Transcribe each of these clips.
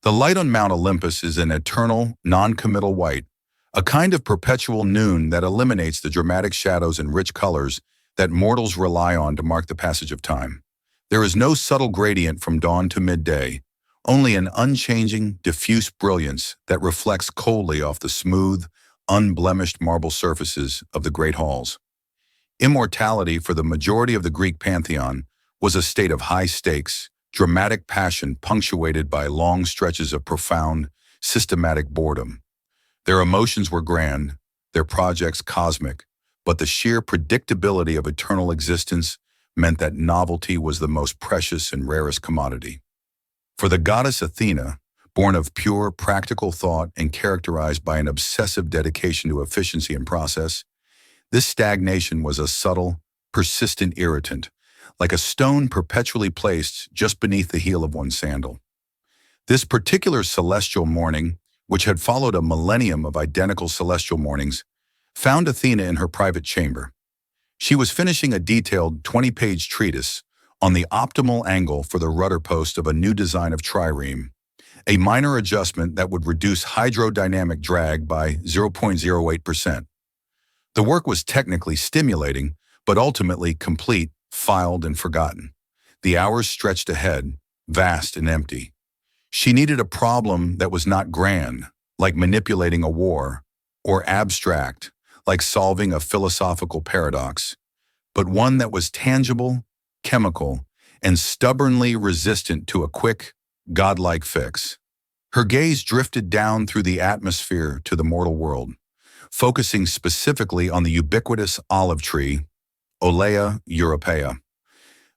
The light on Mount Olympus is an eternal, non-committal white, a kind of perpetual noon that eliminates the dramatic shadows and rich colors that mortals rely on to mark the passage of time. There is no subtle gradient from dawn to midday, only an unchanging, diffuse brilliance that reflects coldly off the smooth, unblemished marble surfaces of the great halls. Immortality for the majority of the Greek pantheon was a state of high stakes, dramatic passion punctuated by long stretches of profound, systematic boredom. Their emotions were grand, their projects cosmic, but the sheer predictability of eternal existence meant that novelty was the most precious and rarest commodity. For the goddess Athena, born of pure, practical thought and characterized by an obsessive dedication to efficiency and process, this stagnation was a subtle, persistent irritant, like a stone perpetually placed just beneath the heel of one's sandal. This particular celestial morning, which had followed a millennium of identical celestial mornings, found Athena in her private chamber. She was finishing a detailed 20-page treatise on the optimal angle for the rudder post of a new design of trireme, a minor adjustment that would reduce hydrodynamic drag by 0.08%. The work was technically stimulating, but ultimately complete, filed, and forgotten. The hours stretched ahead, vast and empty. She needed a problem that was not grand, like manipulating a war, or abstract, like solving a philosophical paradox, but one that was tangible, chemical, and stubbornly resistant to a quick, godlike fix. Her gaze drifted down through the atmosphere to the mortal world, focusing specifically on the ubiquitous olive tree, Olea europaea.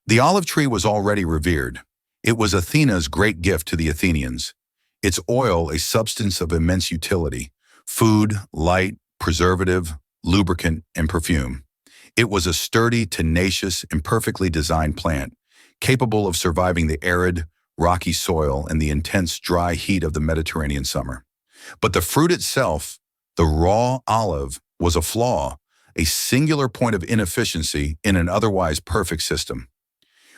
The olive tree was already revered. It was Athena's great gift to the Athenians. Its oil a substance of immense utility, food, light, preservative, lubricant, and perfume. It was a sturdy, tenacious, and perfectly designed plant, capable of surviving the arid, rocky soil and the intense, dry heat of the Mediterranean summer. But the fruit itself, the raw olive, was a flaw, a singular point of inefficiency in an otherwise perfect system.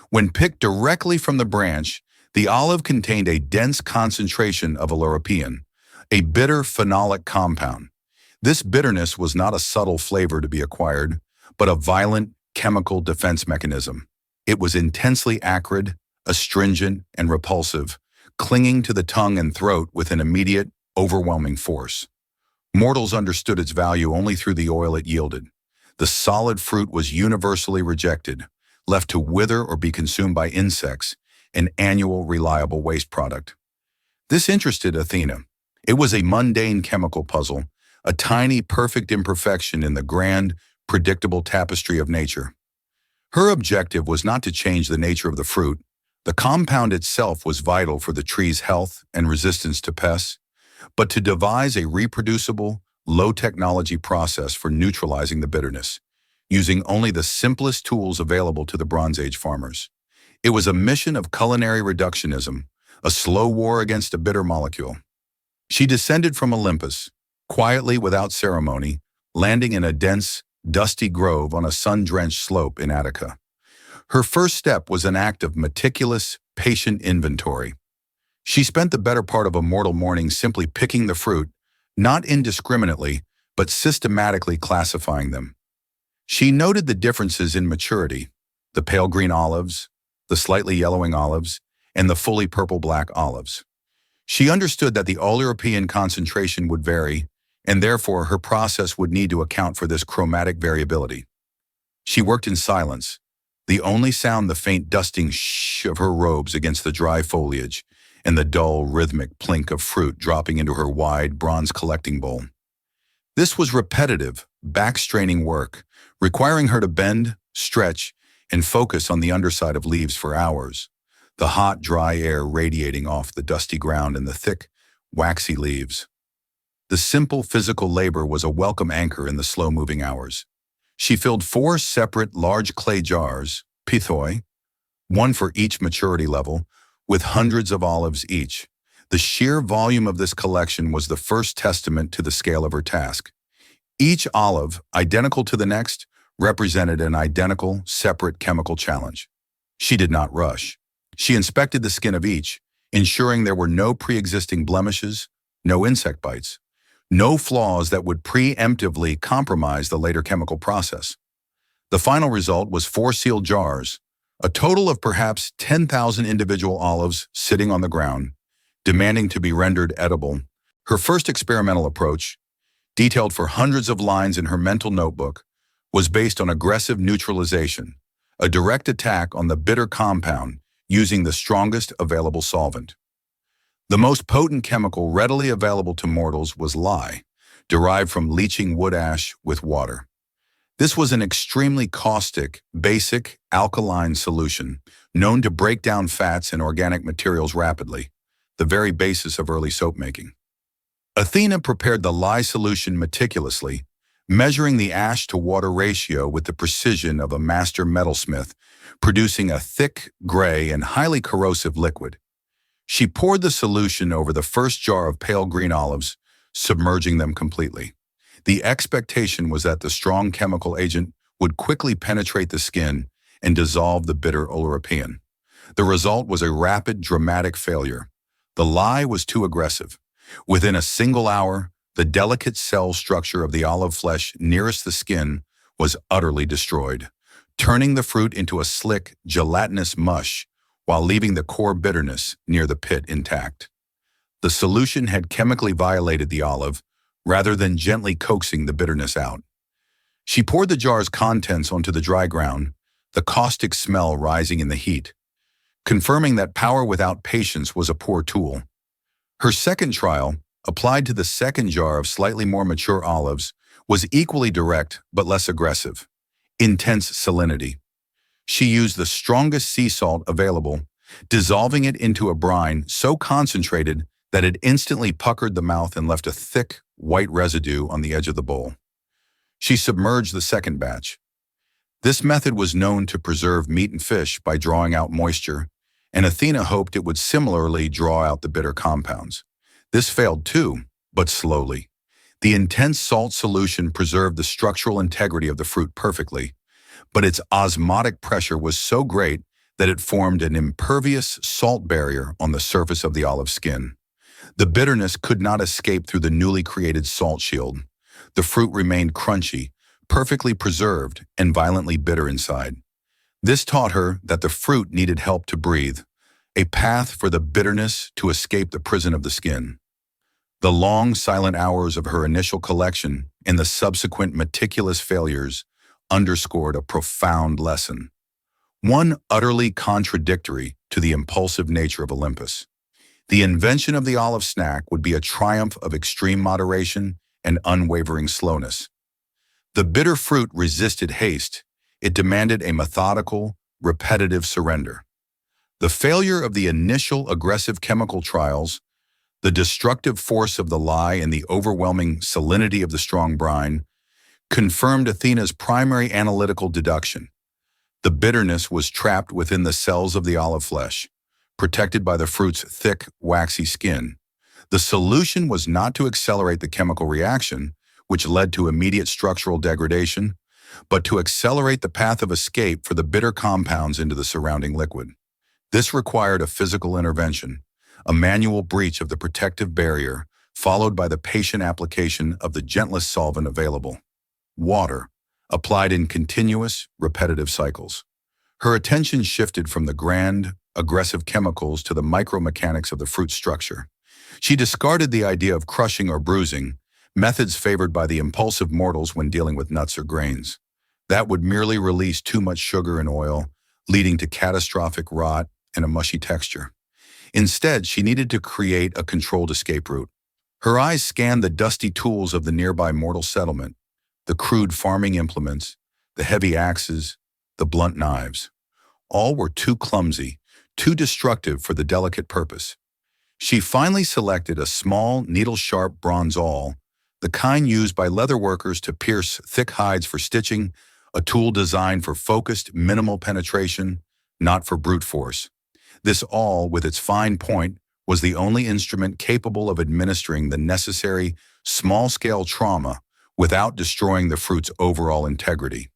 When picked directly from the branch, the olive contained a dense concentration of lycopene, a bitter phenolic compound. This bitterness was not a subtle flavor to be acquired, but a violent chemical defense mechanism. It was intensely acrid, astringent, and repulsive, clinging to the tongue and throat with an immediate, overwhelming force. Mortals understood its value only through the oil it yielded. The solid fruit was universally rejected, left to wither or be consumed by insects, an annual reliable waste product. This interested Athena. It was a mundane chemical puzzle, a tiny, perfect imperfection in the grand, predictable tapestry of nature. Her objective was not to change the nature of the fruit. The compound itself was vital for the tree's health and resistance to pests, but to devise a reproducible, low-technology process for neutralizing the bitterness, using only the simplest tools available to the Bronze Age farmers. It was a mission of culinary reductionism, a slow war against a bitter molecule. She descended from Olympus, quietly without ceremony, landing in a dense, dusty grove on a sun-drenched slope in Attica. Her first step was an act of meticulous, patient inventory. She spent the better part of a mortal morning simply picking the fruit, not indiscriminately, but systematically classifying them. She noted the differences in maturity, the pale green olives, the slightly yellowing olives, and the fully purple-black olives. She understood that the all-European concentration would vary, and therefore her process would need to account for this chromatic variability. She worked in silence, the only sound the faint dusting shh of her robes against the dry foliage, and the dull, rhythmic plink of fruit dropping into her wide, bronze collecting bowl. This was repetitive, back-straining work, requiring her to bend, stretch, and focus on the underside of leaves for hours, the hot, dry air radiating off the dusty ground and the thick, waxy leaves. The simple physical labor was a welcome anchor in the slow-moving hours. She filled 4 separate large clay jars, pithoi, one for each maturity level, with hundreds of olives each. The sheer volume of this collection was the first testament to the scale of her task. Each olive, identical to the next, represented an identical, separate chemical challenge. She did not rush. She inspected the skin of each, ensuring there were no pre-existing blemishes, no insect bites, no flaws that would preemptively compromise the later chemical process. The final result was 4 sealed jars, a total of perhaps 10,000 individual olives sitting on the ground, demanding to be rendered edible. Her first experimental approach, detailed for hundreds of lines in her mental notebook, was based on aggressive neutralization, a direct attack on the bitter compound using the strongest available solvent. The most potent chemical readily available to mortals was lye, derived from leaching wood ash with water. This was an extremely caustic, basic, alkaline solution, known to break down fats and organic materials rapidly, the very basis of early soap making. Athena prepared the lye solution meticulously, measuring the ash-to-water ratio with the precision of a master metalsmith, producing a thick, gray, and highly corrosive liquid. She poured the solution over the first jar of pale green olives, submerging them completely. The expectation was that the strong chemical agent would quickly penetrate the skin and dissolve the bitter oloropion. The result was a rapid, dramatic failure. The lye was too aggressive. Within a single hour, the delicate cell structure of the olive flesh nearest the skin was utterly destroyed, turning the fruit into a slick, gelatinous mush while leaving the core bitterness near the pit intact. The solution had chemically violated the olive rather than gently coaxing the bitterness out. She poured the jar's contents onto the dry ground, the caustic smell rising in the heat, confirming that power without patience was a poor tool. Her second trial, applied to the second jar of slightly more mature olives, was equally direct but less aggressive. Intense salinity. She used the strongest sea salt available, dissolving it into a brine so concentrated that it instantly puckered the mouth and left a thick, white residue on the edge of the bowl. She submerged the second batch. This method was known to preserve meat and fish by drawing out moisture, and Athena hoped it would similarly draw out the bitter compounds. This failed too, but slowly. The intense salt solution preserved the structural integrity of the fruit perfectly, but its osmotic pressure was so great that it formed an impervious salt barrier on the surface of the olive skin. The bitterness could not escape through the newly created salt shield. The fruit remained crunchy, perfectly preserved, and violently bitter inside. This taught her that the fruit needed help to breathe, a path for the bitterness to escape the prison of the skin. The long, silent hours of her initial collection and the subsequent meticulous failures underscored a profound lesson, one utterly contradictory to the impulsive nature of Olympus. The invention of the olive snack would be a triumph of extreme moderation and unwavering slowness. The bitter fruit resisted haste. It demanded a methodical, repetitive surrender. The failure of the initial aggressive chemical trials, the destructive force of the lye, and the overwhelming salinity of the strong brine confirmed Athena's primary analytical deduction. The bitterness was trapped within the cells of the olive flesh, protected by the fruit's thick, waxy skin. The solution was not to accelerate the chemical reaction, which led to immediate structural degradation, but to accelerate the path of escape for the bitter compounds into the surrounding liquid. This required a physical intervention, a manual breach of the protective barrier, followed by the patient application of the gentlest solvent available: water, applied in continuous, repetitive cycles. Her attention shifted from the grand, aggressive chemicals to the micromechanics of the fruit structure. She discarded the idea of crushing or bruising, methods favored by the impulsive mortals when dealing with nuts or grains. That would merely release too much sugar and oil, leading to catastrophic rot and a mushy texture. Instead, she needed to create a controlled escape route. Her eyes scanned the dusty tools of the nearby mortal settlement, the crude farming implements, the heavy axes, the blunt knives. All were too clumsy, too destructive for the delicate purpose. She finally selected a small, needle-sharp bronze awl, the kind used by leather workers to pierce thick hides for stitching, a tool designed for focused, minimal penetration, not for brute force. This awl, with its fine point, was the only instrument capable of administering the necessary, small-scale trauma without destroying the fruit's overall integrity.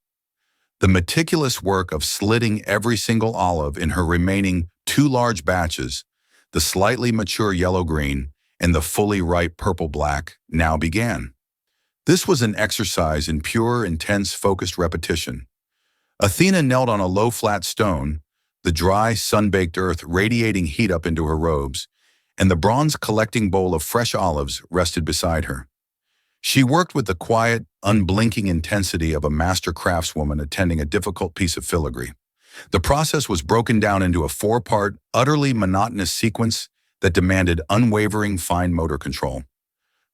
The meticulous work of slitting every single olive in her remaining 2 large batches, the slightly mature yellow-green, and the fully ripe purple-black now began. This was an exercise in pure, intense, focused repetition. Athena knelt on a low, flat stone, the dry, sun-baked earth radiating heat up into her robes, and the bronze collecting bowl of fresh olives rested beside her. She worked with the quiet, unblinking intensity of a master craftswoman attending a difficult piece of filigree. The process was broken down into a four-part, utterly monotonous sequence that demanded unwavering fine motor control.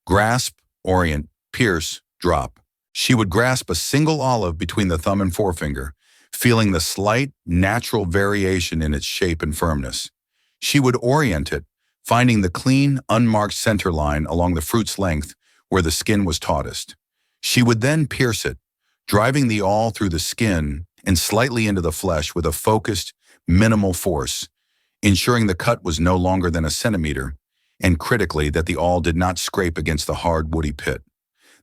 Grasp, orient, pierce, drop. She would grasp a single olive between the thumb and forefinger, feeling the slight, natural variation in its shape and firmness. She would orient it, finding the clean, unmarked center line along the fruit's length where the skin was tautest. She would then pierce it, driving the awl through the skin and slightly into the flesh with a focused, minimal force, ensuring the cut was no longer than a centimeter, and critically that the awl did not scrape against the hard, woody pit.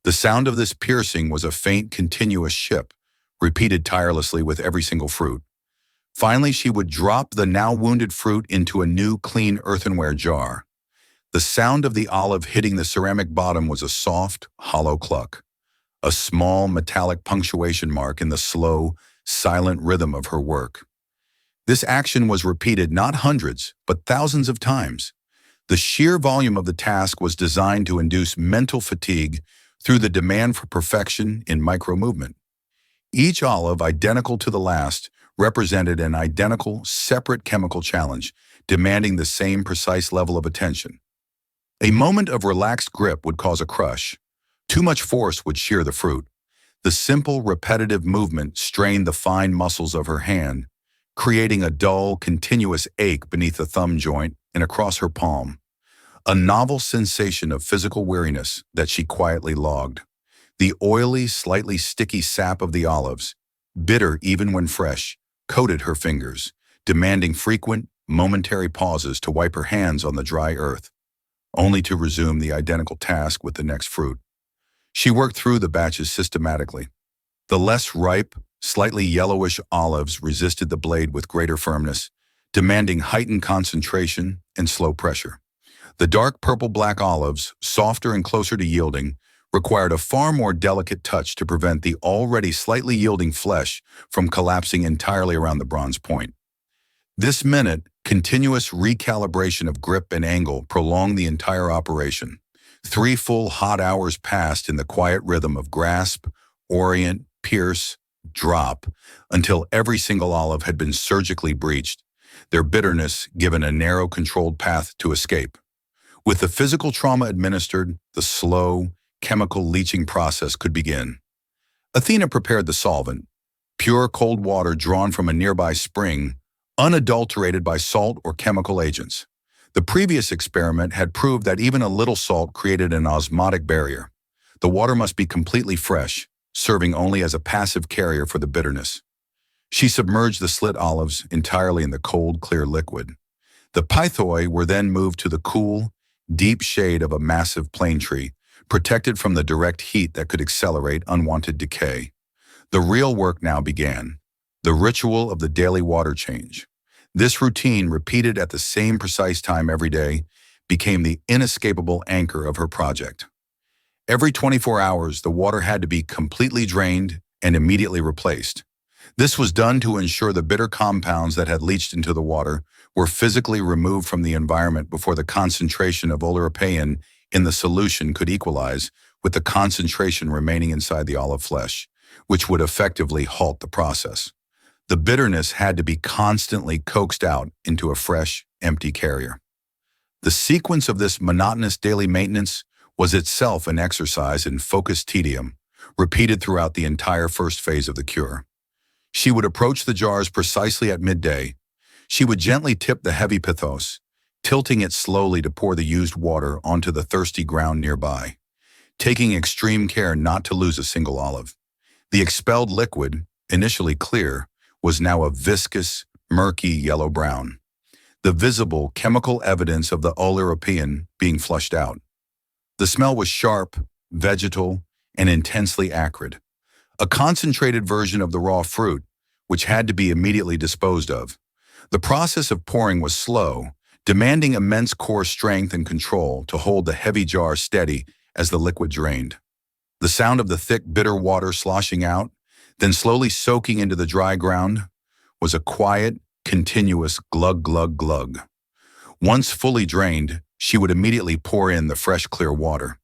The sound of this piercing was a faint, continuous ship, repeated tirelessly with every single fruit. Finally, she would drop the now wounded fruit into a new, clean earthenware jar. The sound of the olive hitting the ceramic bottom was a soft, hollow cluck, a small, metallic punctuation mark in the slow, silent rhythm of her work. This action was repeated not hundreds, but thousands of times. The sheer volume of the task was designed to induce mental fatigue through the demand for perfection in micro-movement. Each olive, identical to the last, represented an identical, separate chemical challenge, demanding the same precise level of attention. A moment of relaxed grip would cause a crush. Too much force would shear the fruit. The simple, repetitive movement strained the fine muscles of her hand, creating a dull, continuous ache beneath the thumb joint and across her palm. A novel sensation of physical weariness that she quietly logged. The oily, slightly sticky sap of the olives, bitter even when fresh, coated her fingers, demanding frequent, momentary pauses to wipe her hands on the dry earth, only to resume the identical task with the next fruit. She worked through the batches systematically. The less ripe, slightly yellowish olives resisted the blade with greater firmness, demanding heightened concentration and slow pressure. The dark purple-black olives, softer and closer to yielding, required a far more delicate touch to prevent the already slightly yielding flesh from collapsing entirely around the bronze point. This minute, continuous recalibration of grip and angle prolonged the entire operation. 3 full hot hours passed in the quiet rhythm of grasp, orient, pierce, drop, until every single olive had been surgically breached, their bitterness given a narrow, controlled path to escape. With the physical trauma administered, the slow, chemical leaching process could begin. Athena prepared the solvent, pure cold water drawn from a nearby spring, unadulterated by salt or chemical agents. The previous experiment had proved that even a little salt created an osmotic barrier. The water must be completely fresh, serving only as a passive carrier for the bitterness. She submerged the slit olives entirely in the cold, clear liquid. The pythoi were then moved to the cool, deep shade of a massive plane tree, protected from the direct heat that could accelerate unwanted decay. The real work now began, the ritual of the daily water change. This routine, repeated at the same precise time every day, became the inescapable anchor of her project. Every 24 hours, the water had to be completely drained and immediately replaced. This was done to ensure the bitter compounds that had leached into the water were physically removed from the environment before the concentration of oleuropein in the solution could equalize with the concentration remaining inside the olive flesh, which would effectively halt the process. The bitterness had to be constantly coaxed out into a fresh, empty carrier. The sequence of this monotonous daily maintenance was itself an exercise in focused tedium, repeated throughout the entire first phase of the cure. She would approach the jars precisely at midday. She would gently tip the heavy pithos, tilting it slowly to pour the used water onto the thirsty ground nearby, taking extreme care not to lose a single olive. The expelled liquid, initially clear, was now a viscous, murky yellow-brown, the visible chemical evidence of the oleuropein being flushed out. The smell was sharp, vegetal, and intensely acrid, a concentrated version of the raw fruit, which had to be immediately disposed of. The process of pouring was slow, demanding immense core strength and control to hold the heavy jar steady as the liquid drained. The sound of the thick, bitter water sloshing out, then slowly soaking into the dry ground, was a quiet, continuous glug, glug, glug. Once fully drained, she would immediately pour in the fresh, clear water.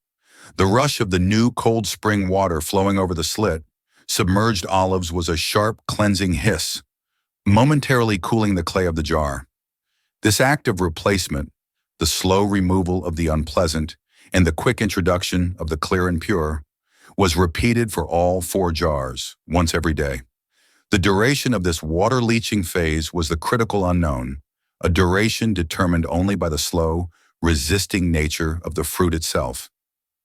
The rush of the new, cold spring water flowing over the slit, submerged olives was a sharp, cleansing hiss, momentarily cooling the clay of the jar. This act of replacement, the slow removal of the unpleasant, and the quick introduction of the clear and pure, was repeated for all 4 jars, once every day. The duration of this water-leaching phase was the critical unknown, a duration determined only by the slow, resisting nature of the fruit itself.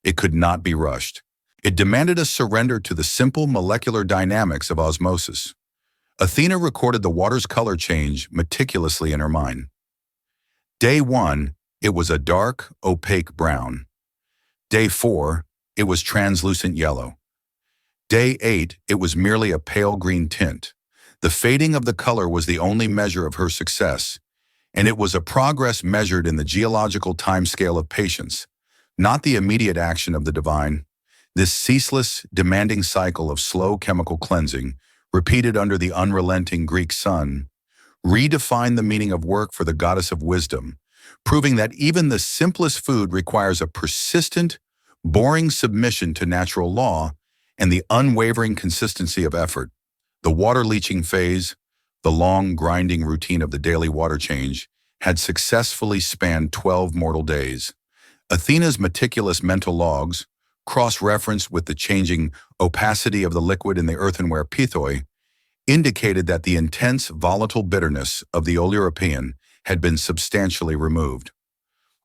It could not be rushed. It demanded a surrender to the simple molecular dynamics of osmosis. Athena recorded the water's color change meticulously in her mind. Day 1, it was a dark, opaque brown. Day 4, it was translucent yellow. Day 8, it was merely a pale green tint. The fading of the color was the only measure of her success, and it was a progress measured in the geological timescale of patience, not the immediate action of the divine. This ceaseless, demanding cycle of slow chemical cleansing, repeated under the unrelenting Greek sun, redefined the meaning of work for the goddess of wisdom, proving that even the simplest food requires a persistent, boring submission to natural law and the unwavering consistency of effort. The water-leaching phase, the long, grinding routine of the daily water change, had successfully spanned 12 mortal days. Athena's meticulous mental logs, cross-referenced with the changing opacity of the liquid in the earthenware pithoi, indicated that the intense, volatile bitterness of the European had been substantially removed.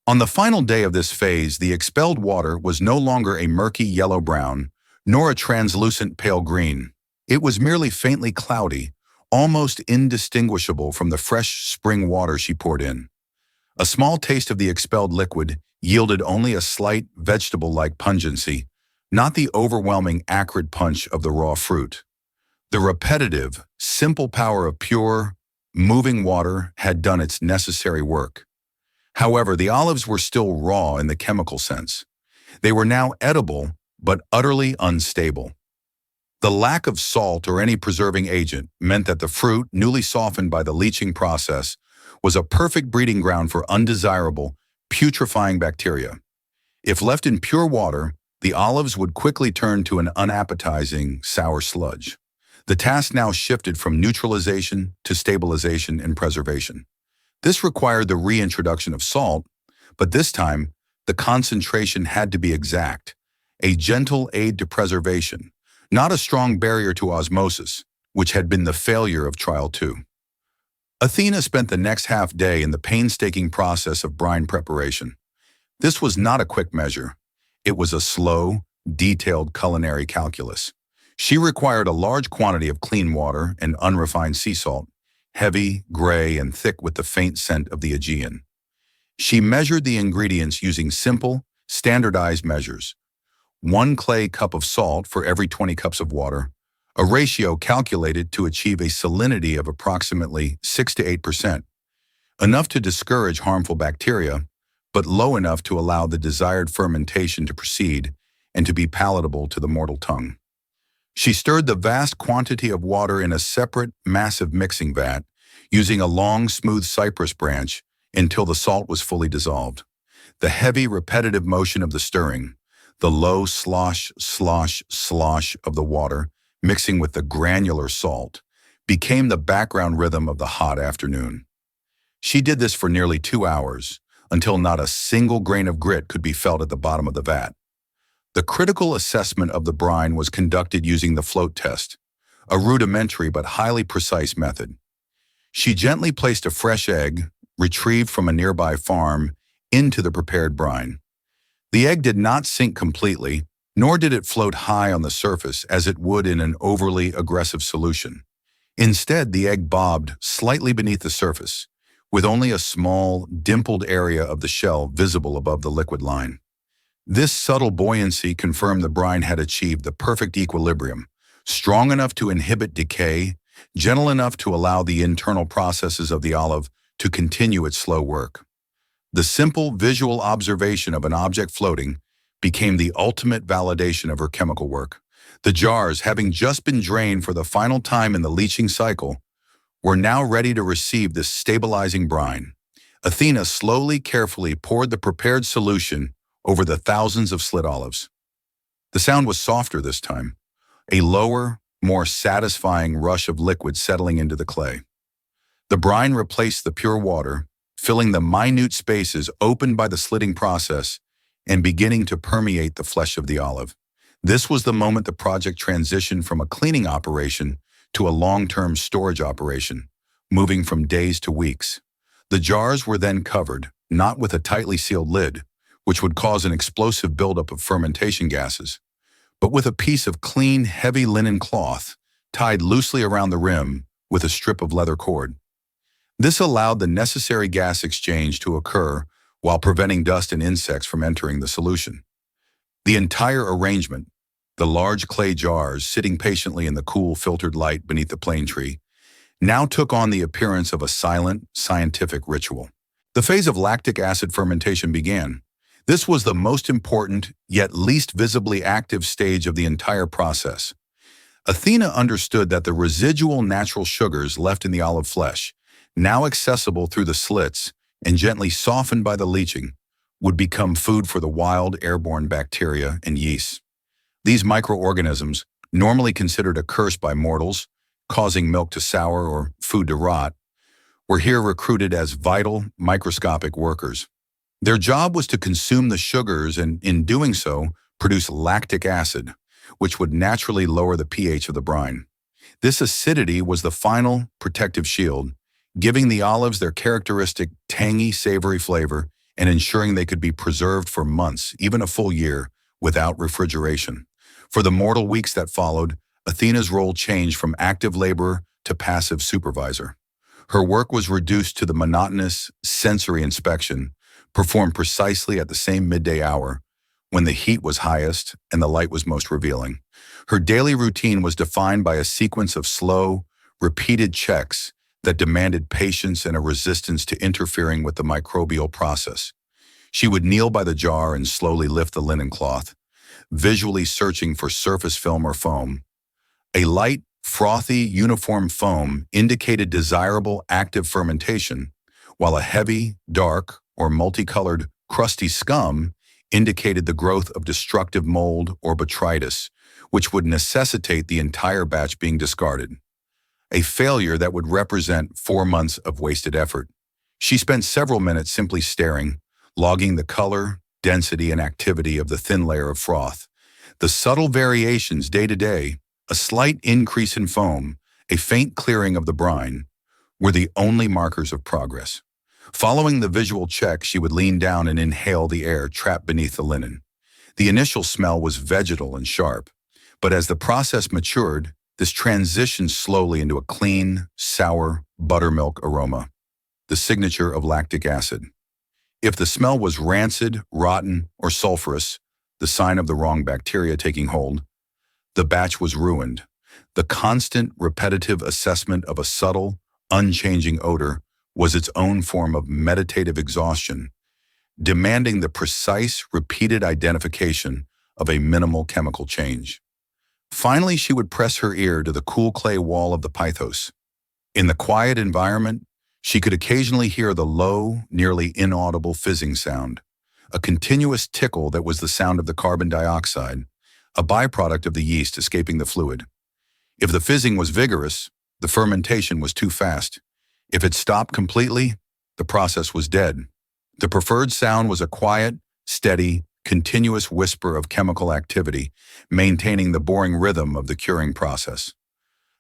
On the final day of this phase, the expelled water was no longer a murky yellow-brown, nor a translucent pale green. It was merely faintly cloudy, almost indistinguishable from the fresh spring water she poured in. A small taste of the expelled liquid yielded only a slight vegetable-like pungency, not the overwhelming acrid punch of the raw fruit. The repetitive, simple power of pure, moving water had done its necessary work. However, the olives were still raw in the chemical sense. They were now edible, but utterly unstable. The lack of salt or any preserving agent meant that the fruit, newly softened by the leaching process, was a perfect breeding ground for undesirable, putrefying bacteria. If left in pure water, the olives would quickly turn to an unappetizing, sour sludge. The task now shifted from neutralization to stabilization and preservation. This required the reintroduction of salt, but this time, the concentration had to be exact, a gentle aid to preservation, not a strong barrier to osmosis, which had been the failure of Trial 2. Athena spent the next half day in the painstaking process of brine preparation. This was not a quick measure. It was a slow, detailed culinary calculus. She required a large quantity of clean water and unrefined sea salt, heavy, gray, and thick with the faint scent of the Aegean. She measured the ingredients using simple, standardized measures. 1 clay cup of salt for every 20 cups of water, a ratio calculated to achieve a salinity of approximately 6 to 8%, enough to discourage harmful bacteria, but low enough to allow the desired fermentation to proceed and to be palatable to the mortal tongue. She stirred the vast quantity of water in a separate, massive mixing vat, using a long, smooth cypress branch until the salt was fully dissolved. The heavy, repetitive motion of the stirring, the low slosh, slosh, slosh of the water mixing with the granular salt, became the background rhythm of the hot afternoon. She did this for nearly 2 hours, until not a single grain of grit could be felt at the bottom of the vat. The critical assessment of the brine was conducted using the float test, a rudimentary but highly precise method. She gently placed a fresh egg, retrieved from a nearby farm, into the prepared brine. The egg did not sink completely, nor did it float high on the surface as it would in an overly aggressive solution. Instead, the egg bobbed slightly beneath the surface, with only a small, dimpled area of the shell visible above the liquid line. This subtle buoyancy confirmed the brine had achieved the perfect equilibrium, strong enough to inhibit decay, gentle enough to allow the internal processes of the olive to continue its slow work. The simple visual observation of an object floating became the ultimate validation of her chemical work. The jars, having just been drained for the final time in the leaching cycle, were now ready to receive this stabilizing brine. Athena slowly, carefully poured the prepared solution over the thousands of slit olives. The sound was softer this time, a lower, more satisfying rush of liquid settling into the clay. The brine replaced the pure water, filling the minute spaces opened by the slitting process and beginning to permeate the flesh of the olive. This was the moment the project transitioned from a cleaning operation to a long-term storage operation, moving from days to weeks. The jars were then covered, not with a tightly sealed lid, which would cause an explosive buildup of fermentation gases, but with a piece of clean, heavy linen cloth tied loosely around the rim with a strip of leather cord. This allowed the necessary gas exchange to occur while preventing dust and insects from entering the solution. The entire arrangement, the large clay jars sitting patiently in the cool, filtered light beneath the plane tree, now took on the appearance of a silent, scientific ritual. The phase of lactic acid fermentation began. This was the most important, yet least visibly active stage of the entire process. Athena understood that the residual natural sugars left in the olive flesh, now accessible through the slits and gently softened by the leaching, would become food for the wild airborne bacteria and yeasts. These microorganisms, normally considered a curse by mortals, causing milk to sour or food to rot, were here recruited as vital, microscopic workers. Their job was to consume the sugars and, in doing so, produce lactic acid, which would naturally lower the pH of the brine. This acidity was the final protective shield, giving the olives their characteristic tangy, savory flavor and ensuring they could be preserved for months, even a full year, without refrigeration. For the mortal weeks that followed, Athena's role changed from active laborer to passive supervisor. Her work was reduced to the monotonous sensory inspection, performed precisely at the same midday hour, when the heat was highest and the light was most revealing. Her daily routine was defined by a sequence of slow, repeated checks that demanded patience and a resistance to interfering with the microbial process. She would kneel by the jar and slowly lift the linen cloth, visually searching for surface film or foam. A light, frothy, uniform foam indicated desirable active fermentation, while a heavy, dark, or multicolored, crusty scum indicated the growth of destructive mold or botrytis, which would necessitate the entire batch being discarded. A failure that would represent 4 months of wasted effort. She spent several minutes simply staring, logging the color, density, and activity of the thin layer of froth. The subtle variations day to day, a slight increase in foam, a faint clearing of the brine, were the only markers of progress. Following the visual check, she would lean down and inhale the air trapped beneath the linen. The initial smell was vegetal and sharp, but as the process matured, this transitioned slowly into a clean, sour buttermilk aroma, the signature of lactic acid. If the smell was rancid, rotten, or sulfurous, the sign of the wrong bacteria taking hold, the batch was ruined. The constant, repetitive assessment of a subtle, unchanging odor was its own form of meditative exhaustion, demanding the precise, repeated identification of a minimal chemical change. Finally, she would press her ear to the cool clay wall of the pythos. In the quiet environment, she could occasionally hear the low, nearly inaudible fizzing sound, a continuous tickle that was the sound of the carbon dioxide, a byproduct of the yeast escaping the fluid. If the fizzing was vigorous, the fermentation was too fast. If it stopped completely, the process was dead. The preferred sound was a quiet, steady, continuous whisper of chemical activity, maintaining the boring rhythm of the curing process.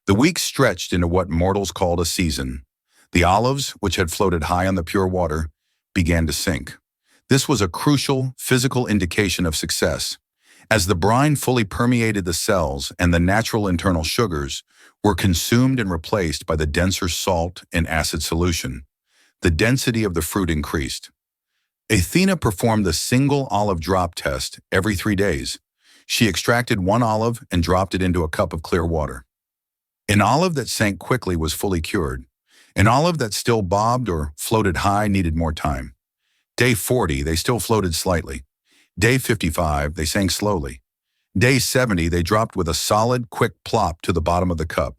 The weeks stretched into what mortals called a season. The olives, which had floated high on the pure water, began to sink. This was a crucial physical indication of success. As the brine fully permeated the cells and the natural internal sugars were consumed and replaced by the denser salt and acid solution, the density of the fruit increased. Athena performed the single olive drop test every 3 days. She extracted 1 olive and dropped it into a cup of clear water. An olive that sank quickly was fully cured. An olive that still bobbed or floated high needed more time. Day 40, they still floated slightly. Day 55, they sank slowly. Day 70, they dropped with a solid, quick plop to the bottom of the cup.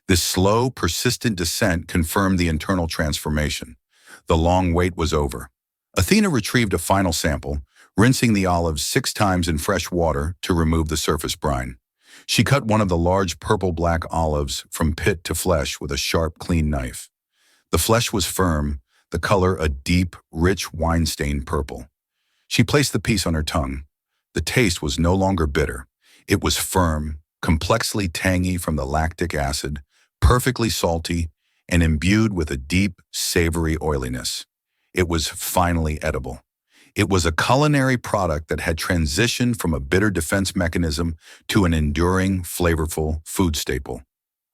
This slow, persistent descent confirmed the internal transformation. The long wait was over. Athena retrieved a final sample, rinsing the olives 6 times in fresh water to remove the surface brine. She cut one of the large purple-black olives from pit to flesh with a sharp, clean knife. The flesh was firm, the color a deep, rich wine-stained purple. She placed the piece on her tongue. The taste was no longer bitter. It was firm, complexly tangy from the lactic acid, perfectly salty, and imbued with a deep, savory oiliness. It was finally edible. It was a culinary product that had transitioned from a bitter defense mechanism to an enduring, flavorful food staple.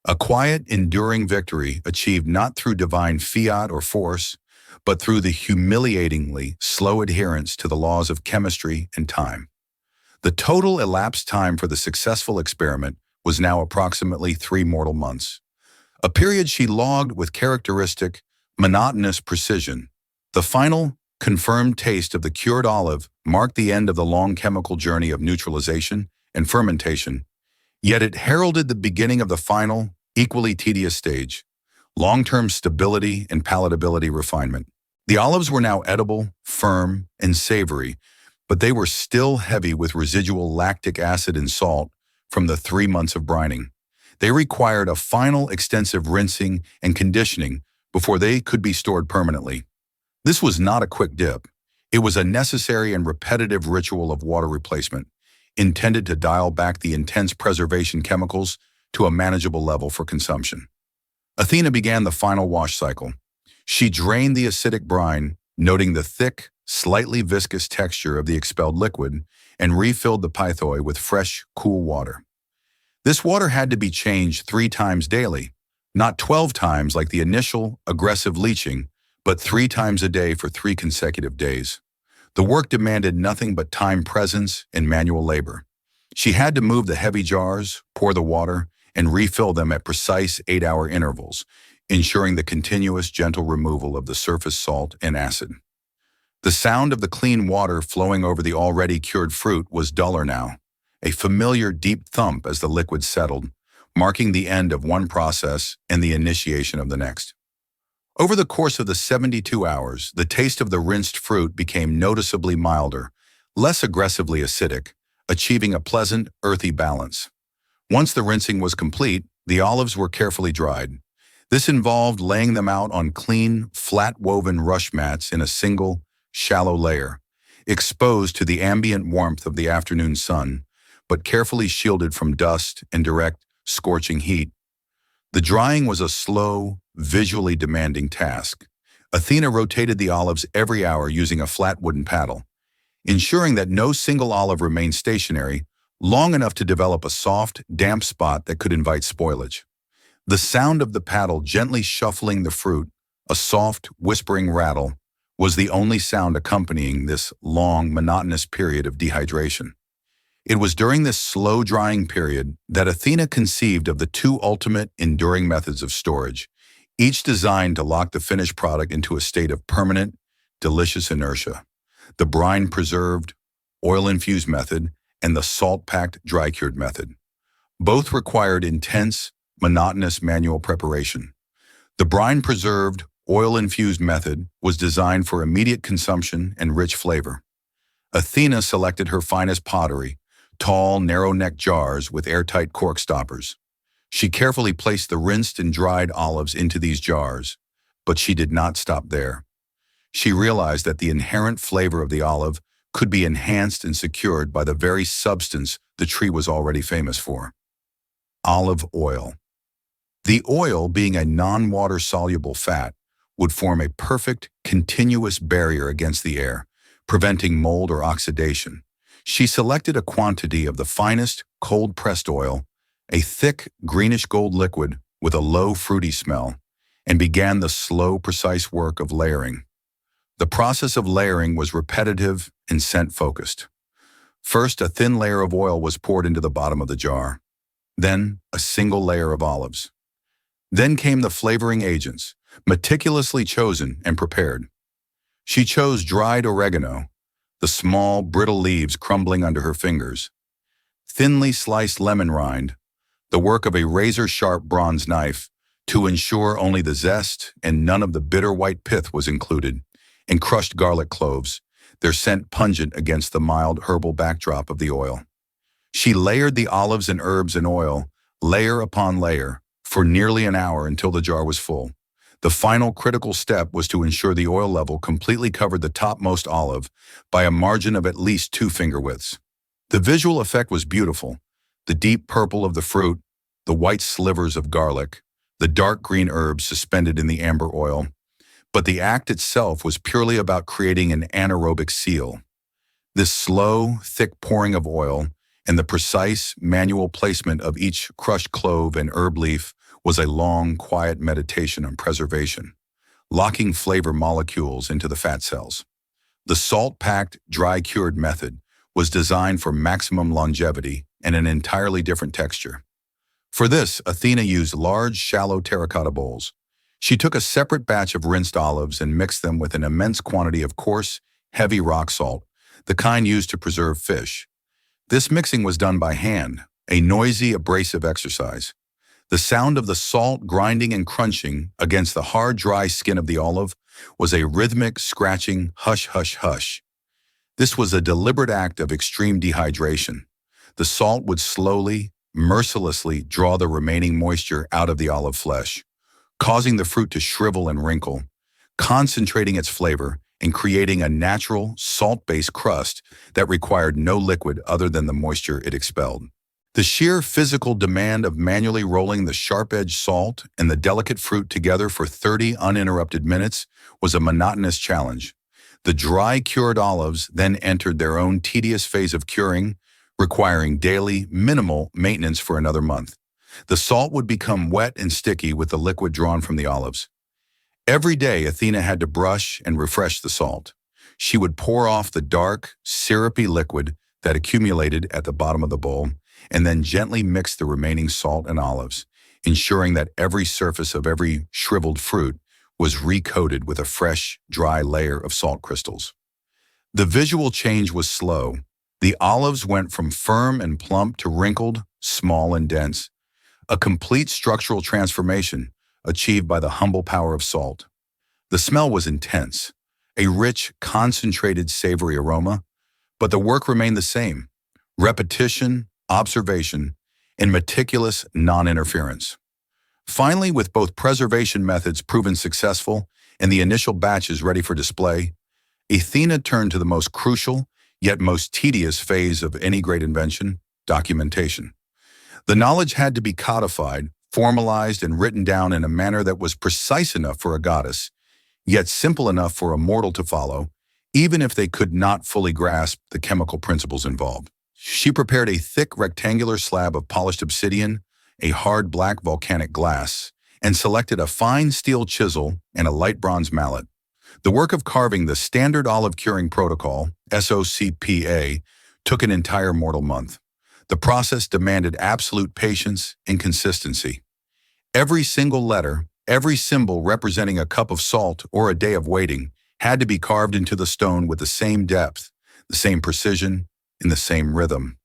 A quiet, enduring victory achieved not through divine fiat or force, but through the humiliatingly slow adherence to the laws of chemistry and time. The total elapsed time for the successful experiment was now approximately 3 mortal months, a period she logged with characteristic, monotonous precision. The final, confirmed taste of the cured olive marked the end of the long chemical journey of neutralization and fermentation, yet it heralded the beginning of the final, equally tedious stage: long-term stability and palatability refinement. The olives were now edible, firm, and savory, but they were still heavy with residual lactic acid and salt from the 3 months of brining. They required a final extensive rinsing and conditioning before they could be stored permanently. This was not a quick dip. It was a necessary and repetitive ritual of water replacement, intended to dial back the intense preservation chemicals to a manageable level for consumption. Athena began the final wash cycle. She drained the acidic brine, noting the thick, slightly viscous texture of the expelled liquid, and refilled the pythoi with fresh, cool water. This water had to be changed 3 times daily, not 12 times like the initial, aggressive leaching, but 3 times a day for 3 consecutive days. The work demanded nothing but time presence and manual labor. She had to move the heavy jars, pour the water, and refill them at precise 8-hour intervals, ensuring the continuous, gentle removal of the surface salt and acid. The sound of the clean water flowing over the already cured fruit was duller now, a familiar deep thump as the liquid settled, marking the end of one process and the initiation of the next. Over the course of the 72 hours, the taste of the rinsed fruit became noticeably milder, less aggressively acidic, achieving a pleasant, earthy balance. Once the rinsing was complete, the olives were carefully dried. This involved laying them out on clean, flat-woven rush mats in a single, shallow layer, exposed to the ambient warmth of the afternoon sun, but carefully shielded from dust and direct, scorching heat. The drying was a slow, visually demanding task. Athena rotated the olives every hour using a flat wooden paddle, ensuring that no single olive remained stationary long enough to develop a soft, damp spot that could invite spoilage. The sound of the paddle gently shuffling the fruit, a soft, whispering rattle, was the only sound accompanying this long, monotonous period of dehydration. It was during this slow drying period that Athena conceived of the 2 ultimate enduring methods of storage, each designed to lock the finished product into a state of permanent, delicious inertia: the brine-preserved, oil-infused method and the salt-packed, dry-cured method. Both required intense, monotonous manual preparation. The brine-preserved, oil-infused method was designed for immediate consumption and rich flavor. Athena selected her finest pottery, tall, narrow-necked jars with airtight cork stoppers. She carefully placed the rinsed and dried olives into these jars, but she did not stop there. She realized that the inherent flavor of the olive could be enhanced and secured by the very substance the tree was already famous for: olive oil. The oil, being a non-water-soluble fat, would form a perfect, continuous barrier against the air, preventing mold or oxidation. She selected a quantity of the finest, cold-pressed oil, a thick, greenish-gold liquid with a low, fruity smell, and began the slow, precise work of layering. The process of layering was repetitive and scent-focused. First, a thin layer of oil was poured into the bottom of the jar. Then, a single layer of olives. Then came the flavoring agents, meticulously chosen and prepared. She chose dried oregano, the small, brittle leaves crumbling under her fingers, thinly sliced lemon rind, the work of a razor-sharp bronze knife, to ensure only the zest and none of the bitter white pith was included, and crushed garlic cloves, their scent pungent against the mild herbal backdrop of the oil. She layered the olives and herbs in oil, layer upon layer, for nearly an hour until the jar was full. The final critical step was to ensure the oil level completely covered the topmost olive by a margin of at least 2 finger widths. The visual effect was beautiful. The deep purple of the fruit, the white slivers of garlic, the dark green herbs suspended in the amber oil. But the act itself was purely about creating an anaerobic seal. This slow, thick pouring of oil and the precise manual placement of each crushed clove and herb leaf was a long, quiet meditation on preservation, locking flavor molecules into the fat cells. The salt-packed, dry-cured method was designed for maximum longevity and an entirely different texture. For this, Athena used large, shallow terracotta bowls. She took a separate batch of rinsed olives and mixed them with an immense quantity of coarse, heavy rock salt, the kind used to preserve fish. This mixing was done by hand, a noisy, abrasive exercise. The sound of the salt grinding and crunching against the hard, dry skin of the olive was a rhythmic, scratching hush, hush, hush. This was a deliberate act of extreme dehydration. The salt would slowly, mercilessly draw the remaining moisture out of the olive flesh, causing the fruit to shrivel and wrinkle, concentrating its flavor and creating a natural, salt-based crust that required no liquid other than the moisture it expelled. The sheer physical demand of manually rolling the sharp-edged salt and the delicate fruit together for 30 uninterrupted minutes was a monotonous challenge. The dry, cured olives then entered their own tedious phase of curing, requiring daily, minimal maintenance for another month. The salt would become wet and sticky with the liquid drawn from the olives. Every day, Athena had to brush and refresh the salt. She would pour off the dark, syrupy liquid that accumulated at the bottom of the bowl, and then gently mix the remaining salt and olives, ensuring that every surface of every shriveled fruit was recoated with a fresh, dry layer of salt crystals. The visual change was slow. The olives went from firm and plump to wrinkled, small and dense, a complete structural transformation achieved by the humble power of salt. The smell was intense, a rich, concentrated, savory aroma, but the work remained the same: repetition, observation, and meticulous non-interference. Finally, with both preservation methods proven successful and the initial batches ready for display, Athena turned to the most crucial, yet most tedious phase of any great invention: documentation. The knowledge had to be codified, formalized, and written down in a manner that was precise enough for a goddess, yet simple enough for a mortal to follow, even if they could not fully grasp the chemical principles involved. She prepared a thick rectangular slab of polished obsidian, a hard black volcanic glass, and selected a fine steel chisel and a light bronze mallet. The work of carving the standard olive curing protocol, SOCPA, took an entire mortal month. The process demanded absolute patience and consistency. Every single letter, every symbol representing a cup of salt or a day of waiting, had to be carved into the stone with the same depth, the same precision, and the same rhythm.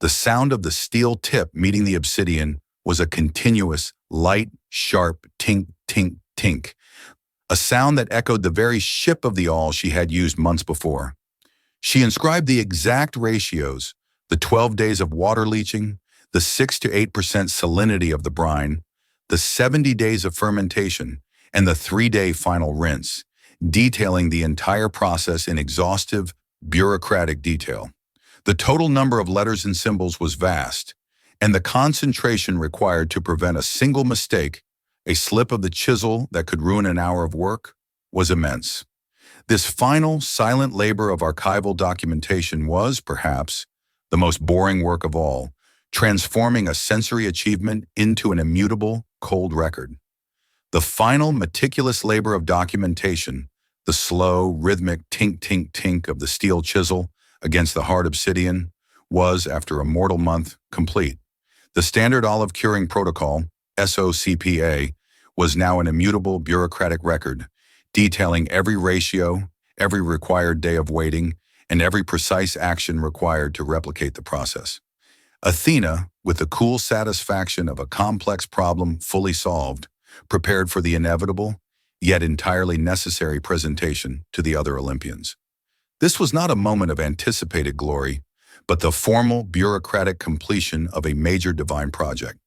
The sound of the steel tip meeting the obsidian was a continuous, light, sharp tink, tink, tink, a sound that echoed the very ship of the awl she had used months before. She inscribed the exact ratios: the 12 days of water leaching, the 6 to 8% salinity of the brine, the 70 days of fermentation, and the 3-day final rinse, detailing the entire process in exhaustive, bureaucratic detail. The total number of letters and symbols was vast, and the concentration required to prevent a single mistake, a slip of the chisel that could ruin an hour of work, was immense. This final, silent labor of archival documentation was, perhaps, the most boring work of all, transforming a sensory achievement into an immutable, cold record. The final, meticulous labor of documentation, the slow, rhythmic tink, tink, tink of the steel chisel against the hard obsidian, was, after a mortal month, complete. The standard olive curing protocol, SOCPA, was now an immutable bureaucratic record, detailing every ratio, every required day of waiting, and every precise action required to replicate the process. Athena, with the cool satisfaction of a complex problem fully solved, prepared for the inevitable, yet entirely necessary presentation to the other Olympians. This was not a moment of anticipated glory, but the formal, bureaucratic completion of a major divine project.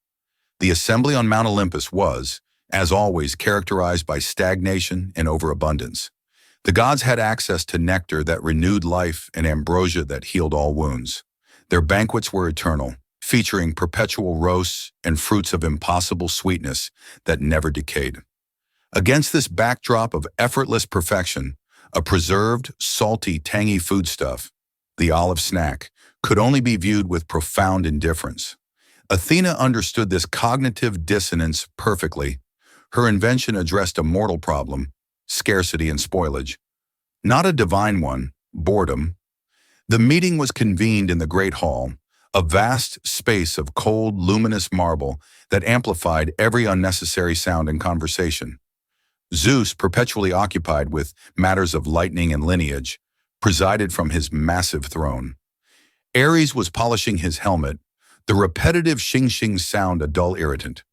The assembly on Mount Olympus was, as always, characterized by stagnation and overabundance. The gods had access to nectar that renewed life and ambrosia that healed all wounds. Their banquets were eternal, featuring perpetual roasts and fruits of impossible sweetness that never decayed. Against this backdrop of effortless perfection, a preserved, salty, tangy foodstuff, the olive snack, could only be viewed with profound indifference. Athena understood this cognitive dissonance perfectly. Her invention addressed a mortal problem, scarcity and spoilage, not a divine one, boredom. The meeting was convened in the Great Hall, a vast space of cold, luminous marble that amplified every unnecessary sound and conversation. Zeus, perpetually occupied with matters of lightning and lineage, presided from his massive throne. Ares was polishing his helmet, the repetitive shing-shing sound a dull irritant.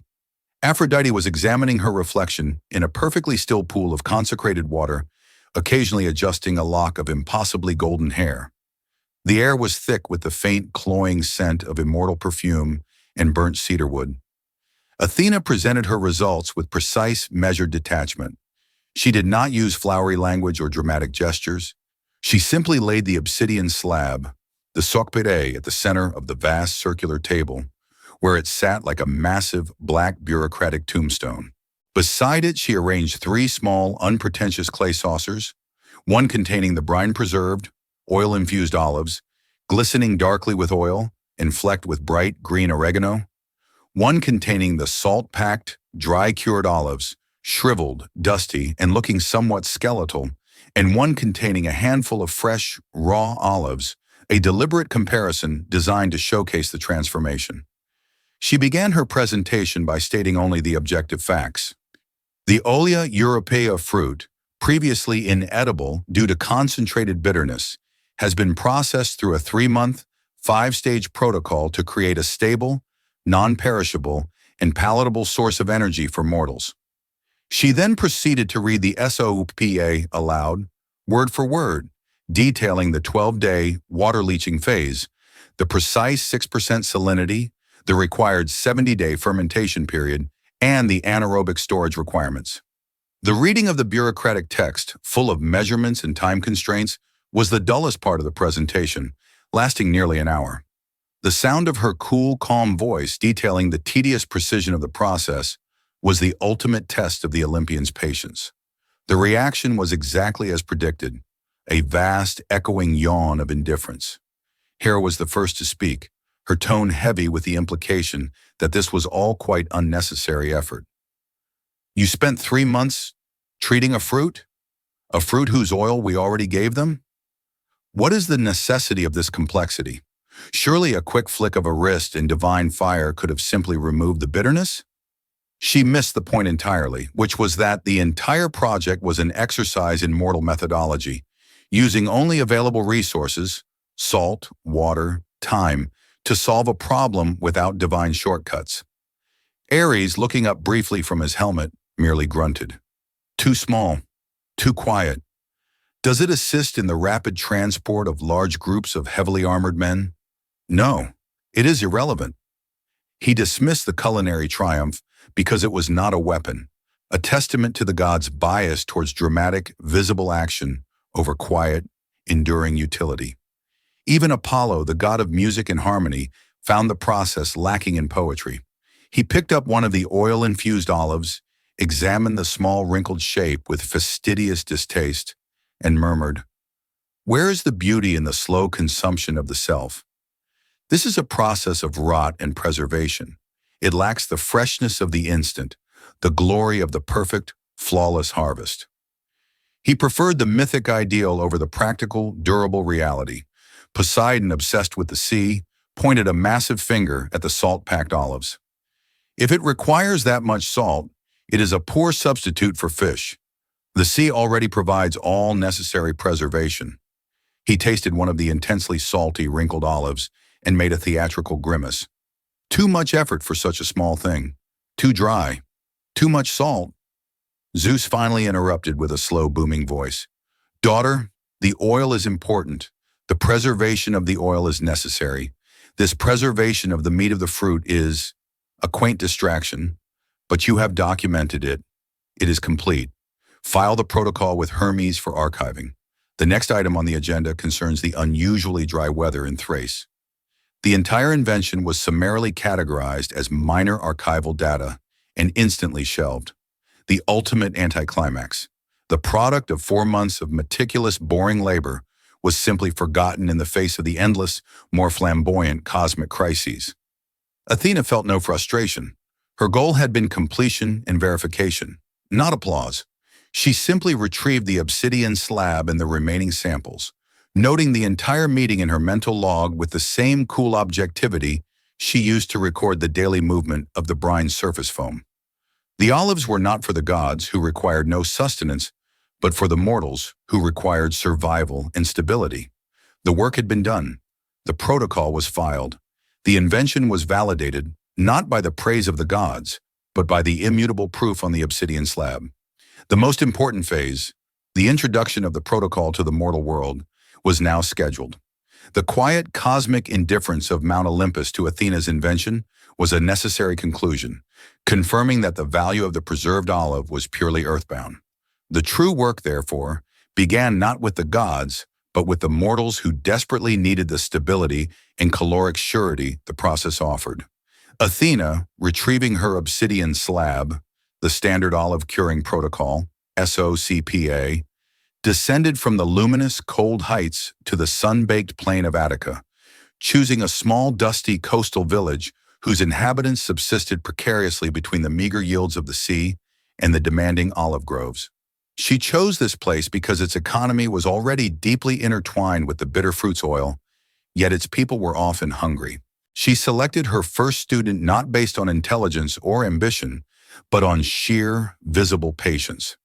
Aphrodite was examining her reflection in a perfectly still pool of consecrated water, occasionally adjusting a lock of impossibly golden hair. The air was thick with the faint, cloying scent of immortal perfume and burnt cedarwood. Athena presented her results with precise, measured detachment. She did not use flowery language or dramatic gestures. She simply laid the obsidian slab, the sokpere, at the center of the vast circular table, where it sat like a massive, black bureaucratic tombstone. Beside it, she arranged 3 small, unpretentious clay saucers, one containing the brine-preserved, oil-infused olives, glistening darkly with oil and flecked with bright green oregano, one containing the salt-packed, dry-cured olives, shriveled, dusty, and looking somewhat skeletal, and one containing a handful of fresh, raw olives, a deliberate comparison designed to showcase the transformation. She began her presentation by stating only the objective facts. The Olea europaea fruit, previously inedible due to concentrated bitterness, has been processed through a 3-month, 5-stage protocol to create a stable, non-perishable, and palatable source of energy for mortals. She then proceeded to read the SOPA aloud, word for word, detailing the 12-day water-leaching phase, the precise 6% salinity, the required 70-day fermentation period, and the anaerobic storage requirements. The reading of the bureaucratic text, full of measurements and time constraints, was the dullest part of the presentation, lasting nearly an hour. The sound of her cool, calm voice detailing the tedious precision of the process was the ultimate test of the Olympians' patience. The reaction was exactly as predicted, a vast, echoing yawn of indifference. Hera was the first to speak, her tone heavy with the implication that this was all quite unnecessary effort. You spent 3 months treating a fruit whose oil we already gave them? What is the necessity of this complexity? Surely a quick flick of a wrist and divine fire could have simply removed the bitterness? She missed the point entirely, which was that the entire project was an exercise in mortal methodology, using only available resources, salt, water, time, to solve a problem without divine shortcuts. Ares, looking up briefly from his helmet, merely grunted. Too small, too quiet. Does it assist in the rapid transport of large groups of heavily armored men? No, it is irrelevant. He dismissed the culinary triumph because it was not a weapon, a testament to the gods' bias towards dramatic, visible action over quiet, enduring utility. Even Apollo, the god of music and harmony, found the process lacking in poetry. He picked up one of the oil-infused olives, examined the small wrinkled shape with fastidious distaste, and murmured, "Where is the beauty in the slow consumption of the self?" This is a process of rot and preservation. It lacks the freshness of the instant, the glory of the perfect, flawless harvest. He preferred the mythic ideal over the practical, durable reality. Poseidon, obsessed with the sea, pointed a massive finger at the salt-packed olives. If it requires that much salt, it is a poor substitute for fish. The sea already provides all necessary preservation. He tasted one of the intensely salty, wrinkled olives and made a theatrical grimace. Too much effort for such a small thing. Too dry. Too much salt. Zeus finally interrupted with a slow, booming voice. Daughter, the oil is important. The preservation of the oil is necessary. This preservation of the meat of the fruit is a quaint distraction, but you have documented it. It is complete. File the protocol with Hermes for archiving. The next item on the agenda concerns the unusually dry weather in Thrace. The entire invention was summarily categorized as minor archival data and instantly shelved. The ultimate anticlimax. The product of 4 months of meticulous, boring labor was simply forgotten in the face of the endless, more flamboyant cosmic crises. Athena felt no frustration. Her goal had been completion and verification, not applause. She simply retrieved the obsidian slab and the remaining samples, noting the entire meeting in her mental log with the same cool objectivity she used to record the daily movement of the brine's surface foam. The olives were not for the gods, who required no sustenance, but for the mortals, who required survival and stability. The work had been done. The protocol was filed. The invention was validated, not by the praise of the gods, but by the immutable proof on the obsidian slab. The most important phase, the introduction of the protocol to the mortal world, was now scheduled. The quiet cosmic indifference of Mount Olympus to Athena's invention was a necessary conclusion, confirming that the value of the preserved olive was purely earthbound. The true work, therefore, began not with the gods, but with the mortals who desperately needed the stability and caloric surety the process offered. Athena, retrieving her obsidian slab, the Standard Olive Curing Protocol, SOCPA, descended from the luminous, cold heights to the sun-baked plain of Attica, choosing a small, dusty coastal village whose inhabitants subsisted precariously between the meager yields of the sea and the demanding olive groves. She chose this place because its economy was already deeply intertwined with the bitter fruits oil, yet its people were often hungry. She selected her first student not based on intelligence or ambition, but on sheer, visible patience.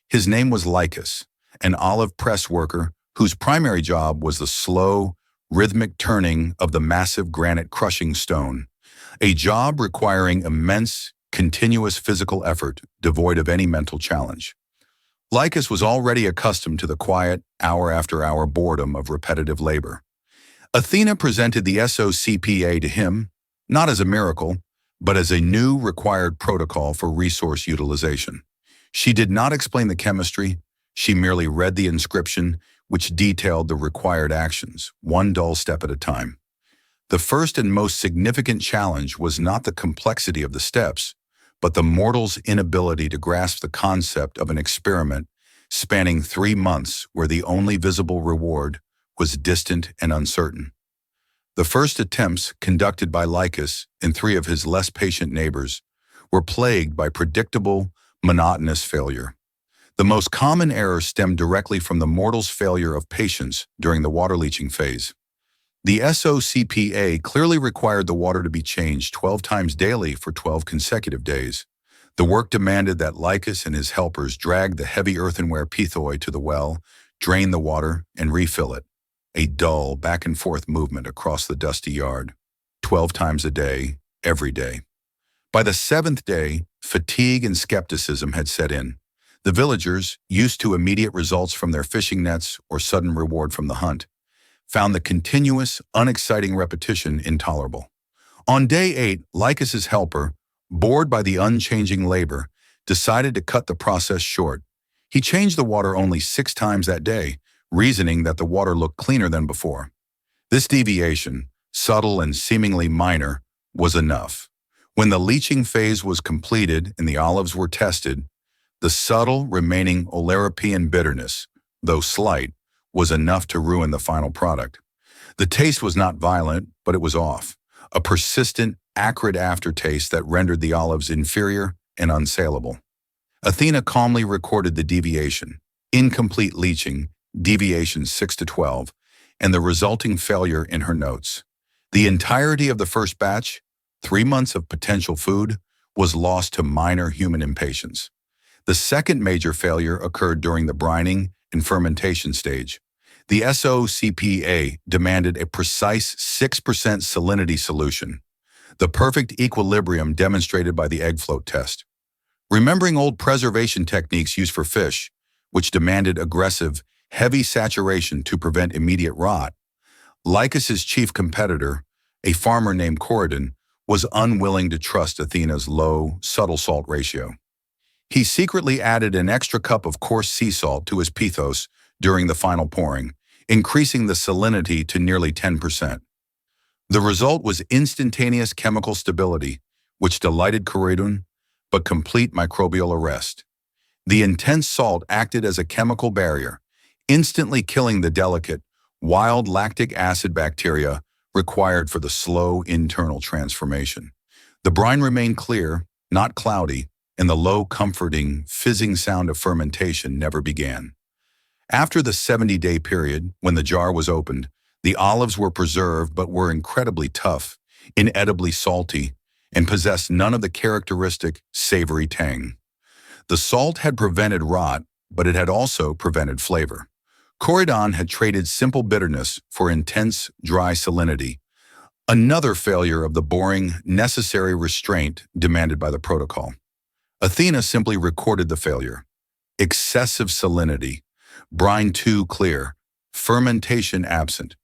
His name was Lycus, an olive press worker whose primary job was the slow, rhythmic turning of the massive granite crushing stone, a job requiring immense, continuous physical effort devoid of any mental challenge. Lycus was already accustomed to the quiet, hour-after-hour boredom of repetitive labor. Athena presented the SOCPA to him, not as a miracle, but as a new required protocol for resource utilization. She did not explain the chemistry, she merely read the inscription, which detailed the required actions, one dull step at a time. The first and most significant challenge was not the complexity of the steps, but the mortal's inability to grasp the concept of an experiment spanning 3 months where the only visible reward was distant and uncertain. The first attempts, conducted by Lycus and 3 of his less patient neighbors, were plagued by predictable, monotonous failure. The most common error stemmed directly from the mortal's failure of patience during the water leaching phase. The SOCPA clearly required the water to be changed 12 times daily for 12 consecutive days. The work demanded that Lycus and his helpers drag the heavy earthenware pithoi to the well, drain the water, and refill it. A dull, back-and-forth movement across the dusty yard, 12 times a day, every day. By the 7th day, fatigue and skepticism had set in. The villagers, used to immediate results from their fishing nets or sudden reward from the hunt, found the continuous, unexciting repetition intolerable. On day 8, Lycus's helper, bored by the unchanging labor, decided to cut the process short. He changed the water only 6 times that day, reasoning that the water looked cleaner than before. This deviation, subtle and seemingly minor, was enough. When the leaching phase was completed and the olives were tested, the subtle remaining olerapian bitterness, though slight, was enough to ruin the final product. The taste was not violent, but it was off, a persistent, acrid aftertaste that rendered the olives inferior and unsaleable. Athena calmly recorded the deviation, incomplete leaching, deviations 6 to 12, and the resulting failure in her notes. The entirety of the first batch, 3 months of potential food, was lost to minor human impatience. The second major failure occurred during the brining and fermentation stage. The SOCPA demanded a precise 6% salinity solution, the perfect equilibrium demonstrated by the egg float test. Remembering old preservation techniques used for fish, which demanded aggressive, heavy saturation to prevent immediate rot, Lycus's chief competitor, a farmer named Corydon, was unwilling to trust Athena's low, subtle salt ratio. He secretly added an extra cup of coarse sea salt to his pithos during the final pouring, increasing the salinity to nearly 10%. The result was instantaneous chemical stability, which delighted Corydon, but complete microbial arrest. The intense salt acted as a chemical barrier, instantly killing the delicate, wild lactic acid bacteria required for the slow internal transformation. The brine remained clear, not cloudy, and the low, comforting, fizzing sound of fermentation never began. After the 70-day period, when the jar was opened, the olives were preserved but were incredibly tough, inedibly salty, and possessed none of the characteristic savory tang. The salt had prevented rot, but it had also prevented flavor. Corydon had traded simple bitterness for intense, dry salinity, another failure of the boring, necessary restraint demanded by the protocol. Athena simply recorded the failure. Excessive salinity, brine too clear, fermentation absent.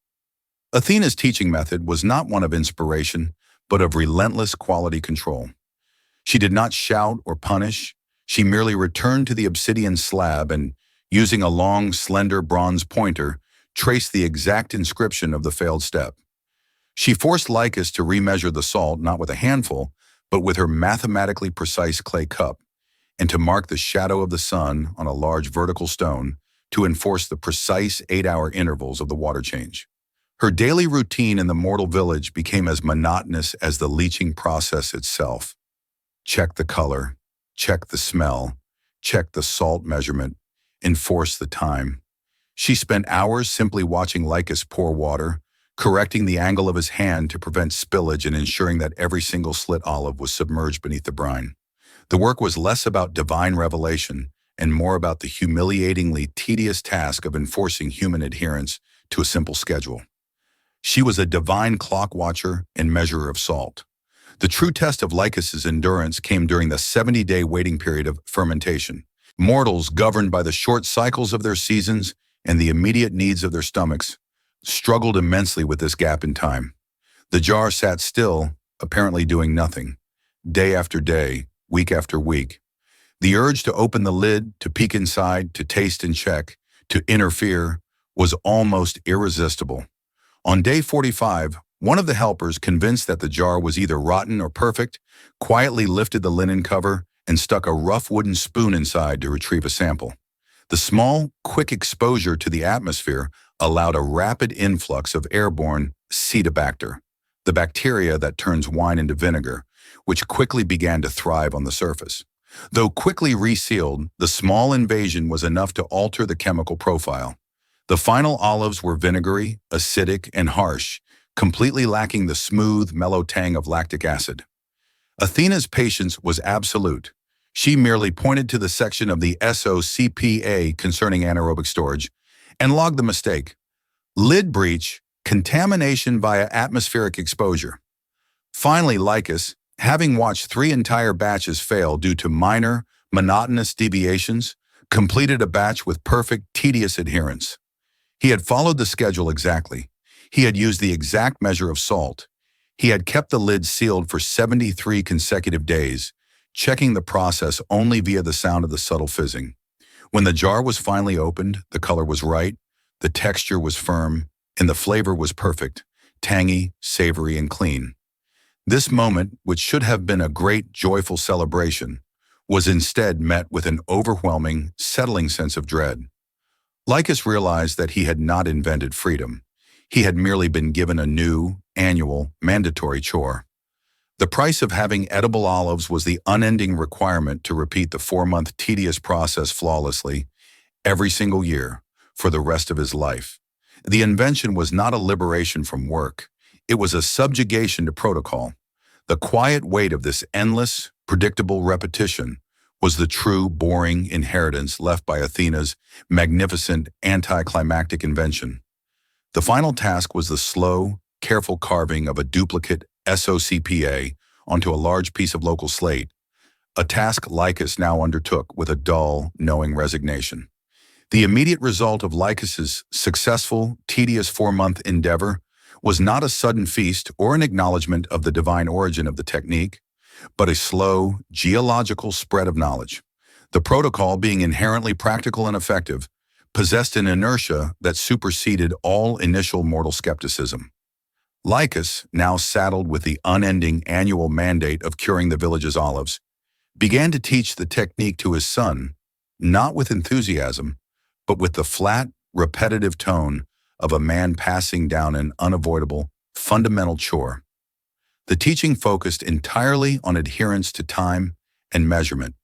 Athena's teaching method was not one of inspiration, but of relentless quality control. She did not shout or punish. She merely returned to the obsidian slab and, using a long, slender bronze pointer, traced the exact inscription of the failed step. She forced Lycus to remeasure the salt not with a handful, but with her mathematically precise clay cup, and to mark the shadow of the sun on a large vertical stone to enforce the precise 8-hour intervals of the water change. Her daily routine in the mortal village became as monotonous as the leaching process itself. Check the color, check the smell, check the salt measurement, enforce the time. She spent hours simply watching Lycus pour water, correcting the angle of his hand to prevent spillage and ensuring that every single slit olive was submerged beneath the brine. The work was less about divine revelation and more about the humiliatingly tedious task of enforcing human adherence to a simple schedule. She was a divine clock watcher and measurer of salt. The true test of Lycus's endurance came during the 70-day waiting period of fermentation. Mortals, governed by the short cycles of their seasons and the immediate needs of their stomachs, struggled immensely with this gap in time. The jar sat still, apparently doing nothing, day after day, week after week. The urge to open the lid, to peek inside, to taste and check, to interfere, was almost irresistible. On day 45, one of the helpers, convinced that the jar was either rotten or perfect, quietly lifted the linen cover and stuck a rough wooden spoon inside to retrieve a sample. The small, quick exposure to the atmosphere allowed a rapid influx of airborne Cetobacter, the bacteria that turns wine into vinegar, which quickly began to thrive on the surface. Though quickly resealed, the small invasion was enough to alter the chemical profile. The final olives were vinegary, acidic, and harsh, completely lacking the smooth, mellow tang of lactic acid. Athena's patience was absolute. She merely pointed to the section of the SOCPA concerning anaerobic storage and logged the mistake. Lid breach, contamination via atmospheric exposure. Finally, Lycus, having watched 3 entire batches fail due to minor, monotonous deviations, completed a batch with perfect, tedious adherence. He had followed the schedule exactly. He had used the exact measure of salt. He had kept the lid sealed for 73 consecutive days, checking the process only via the sound of the subtle fizzing. When the jar was finally opened, the color was right, the texture was firm, and the flavor was perfect, tangy, savory, and clean. This moment, which should have been a great, joyful celebration, was instead met with an overwhelming, settling sense of dread. Lycus realized that he had not invented freedom. He had merely been given a new, annual, mandatory chore. The price of having edible olives was the unending requirement to repeat the 4-month tedious process flawlessly, every single year, for the rest of his life. The invention was not a liberation from work. It was a subjugation to protocol. The quiet weight of this endless, predictable repetition was the true, boring inheritance left by Athena's magnificent anticlimactic invention. The final task was the slow, careful carving of a duplicate SOCPA onto a large piece of local slate, a task Lycus now undertook with a dull, knowing resignation. The immediate result of Lycus's successful, tedious 4-month endeavor was not a sudden feast or an acknowledgement of the divine origin of the technique, but a slow, geological spread of knowledge. The protocol, being inherently practical and effective, possessed an inertia that superseded all initial mortal skepticism. Lycus, now saddled with the unending annual mandate of curing the village's olives, began to teach the technique to his son, not with enthusiasm, but with the flat, repetitive tone of a man passing down an unavoidable, fundamental chore. The teaching focused entirely on adherence to time and measurement,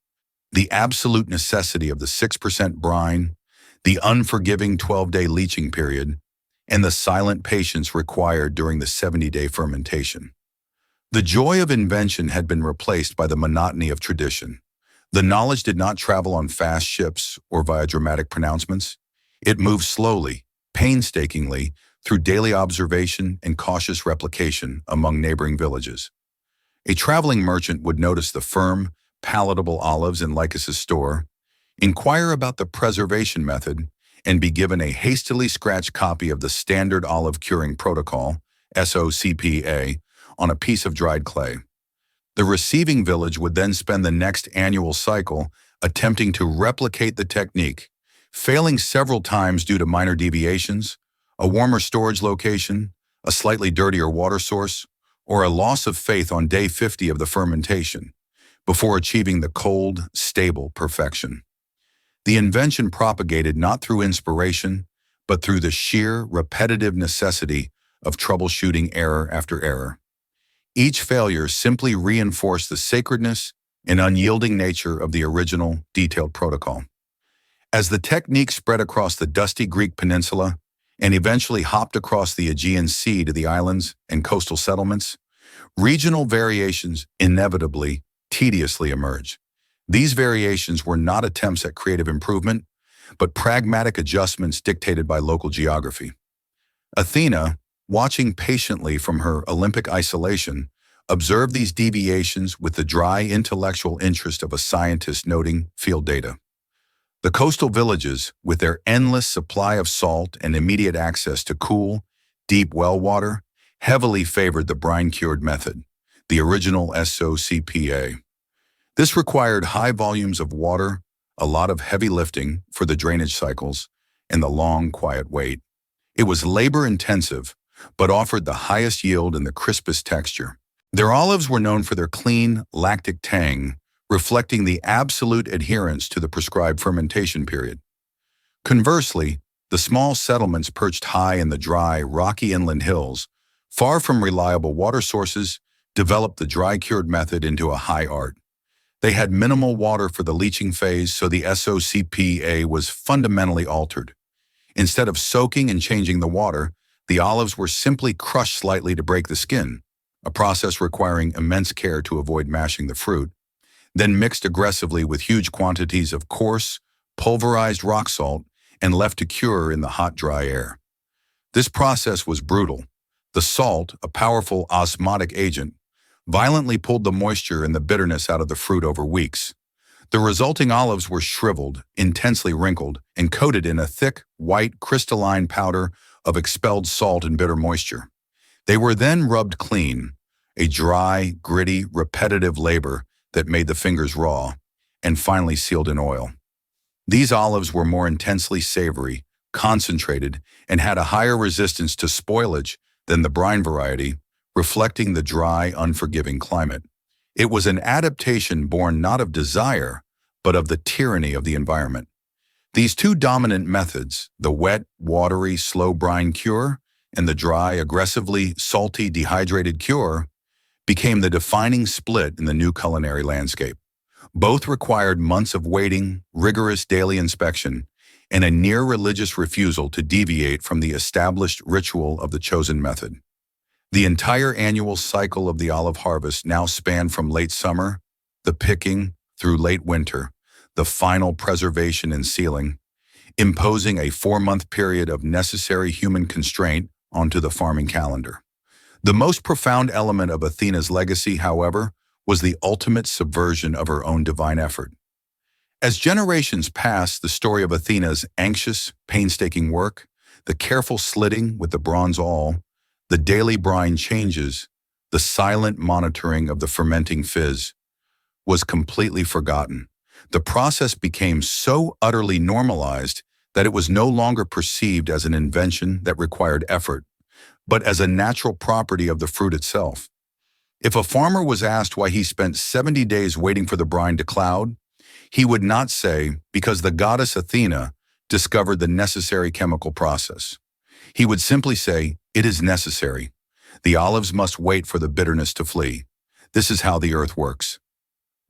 the absolute necessity of the 6% brine, the unforgiving 12-day leaching period, and the silent patience required during the 70-day fermentation. The joy of invention had been replaced by the monotony of tradition. The knowledge did not travel on fast ships or via dramatic pronouncements. It moved slowly, painstakingly, through daily observation and cautious replication among neighboring villages. A traveling merchant would notice the firm, palatable olives in Lycus's store, inquire about the preservation method, and be given a hastily scratched copy of the Standard Olive Curing Protocol, SOCPA, on a piece of dried clay. The receiving village would then spend the next annual cycle attempting to replicate the technique, failing several times due to minor deviations, a warmer storage location, a slightly dirtier water source, or a loss of faith on day 50 of the fermentation, before achieving the cold, stable perfection. The invention propagated not through inspiration, but through the sheer, repetitive necessity of troubleshooting error after error. Each failure simply reinforced the sacredness and unyielding nature of the original, detailed protocol. As the technique spread across the dusty Greek peninsula and eventually hopped across the Aegean Sea to the islands and coastal settlements, regional variations inevitably, tediously emerged. These variations were not attempts at creative improvement, but pragmatic adjustments dictated by local geography. Athena, watching patiently from her Olympic isolation, observed these deviations with the dry intellectual interest of a scientist noting field data. The coastal villages, with their endless supply of salt and immediate access to cool, deep well water, heavily favored the brine-cured method, the original SOCPA. This required high volumes of water, a lot of heavy lifting for the drainage cycles, and the long, quiet wait. It was labor-intensive, but offered the highest yield and the crispest texture. Their olives were known for their clean, lactic tang, reflecting the absolute adherence to the prescribed fermentation period. Conversely, the small settlements perched high in the dry, rocky inland hills, far from reliable water sources, developed the dry-cured method into a high art. They had minimal water for the leaching phase, so the SOCPA was fundamentally altered. Instead of soaking and changing the water, the olives were simply crushed slightly to break the skin, a process requiring immense care to avoid mashing the fruit, then mixed aggressively with huge quantities of coarse, pulverized rock salt and left to cure in the hot, dry air. This process was brutal. The salt, a powerful osmotic agent, violently pulled the moisture and the bitterness out of the fruit over weeks. The resulting olives were shriveled, intensely wrinkled, and coated in a thick, white, crystalline powder of expelled salt and bitter moisture. They were then rubbed clean, a dry, gritty, repetitive labor that made the fingers raw, and finally sealed in oil. These olives were more intensely savory, concentrated, and had a higher resistance to spoilage than the brine variety, reflecting the dry, unforgiving climate. It was an adaptation born not of desire, but of the tyranny of the environment. These two dominant methods, the wet, watery, slow brine cure and the dry, aggressively salty, dehydrated cure, became the defining split in the new culinary landscape. Both required months of waiting, rigorous daily inspection, and a near-religious refusal to deviate from the established ritual of the chosen method. The entire annual cycle of the olive harvest now spanned from late summer, the picking, through late winter, the final preservation and sealing, imposing a 4-month period of necessary human constraint onto the farming calendar. The most profound element of Athena's legacy, however, was the ultimate subversion of her own divine effort. As generations pass, the story of Athena's anxious, painstaking work, the careful slitting with the bronze awl, the daily brine changes, the silent monitoring of the fermenting fizz, was completely forgotten. The process became so utterly normalized that it was no longer perceived as an invention that required effort, but as a natural property of the fruit itself. If a farmer was asked why he spent 70 days waiting for the brine to cloud, he would not say, because the goddess Athena discovered the necessary chemical process. He would simply say, it is necessary. The olives must wait for the bitterness to flee. This is how the earth works.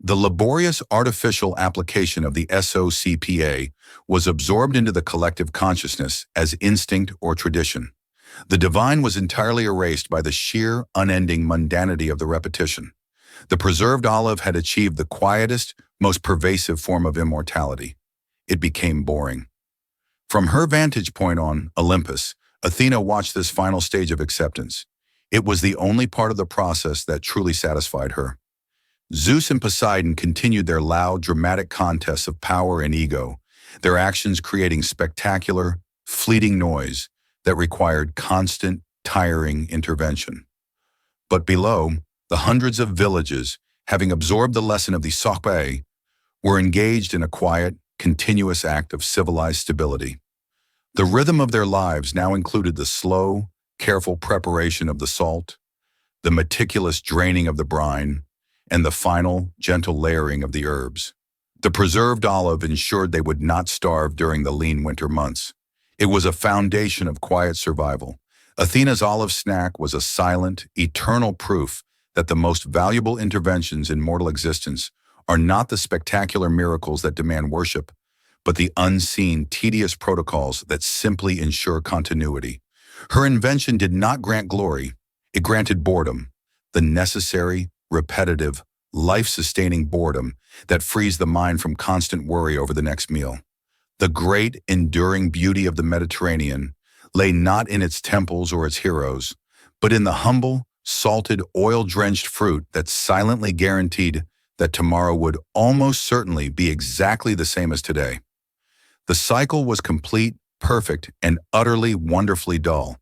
The laborious artificial application of the SOCPA was absorbed into the collective consciousness as instinct or tradition. The divine was entirely erased by the sheer, unending mundanity of the repetition. The preserved olive had achieved the quietest, most pervasive form of immortality. It became boring. From her vantage point on Olympus, Athena watched this final stage of acceptance. It was the only part of the process that truly satisfied her. Zeus and Poseidon continued their loud, dramatic contests of power and ego, their actions creating spectacular, fleeting noise that required constant, tiring intervention. But below, the hundreds of villages, having absorbed the lesson of the Sope, were engaged in a quiet, continuous act of civilized stability. The rhythm of their lives now included the slow, careful preparation of the salt, the meticulous draining of the brine, and the final, gentle layering of the herbs. The preserved olive ensured they would not starve during the lean winter months. It was a foundation of quiet survival. Athena's olive snack was a silent, eternal proof that the most valuable interventions in mortal existence are not the spectacular miracles that demand worship, but the unseen, tedious protocols that simply ensure continuity. Her invention did not grant glory, it granted boredom, the necessary, repetitive, life-sustaining boredom that frees the mind from constant worry over the next meal. The great, enduring beauty of the Mediterranean lay not in its temples or its heroes, but in the humble, salted, oil-drenched fruit that silently guaranteed that tomorrow would almost certainly be exactly the same as today. The cycle was complete, perfect, and utterly wonderfully dull.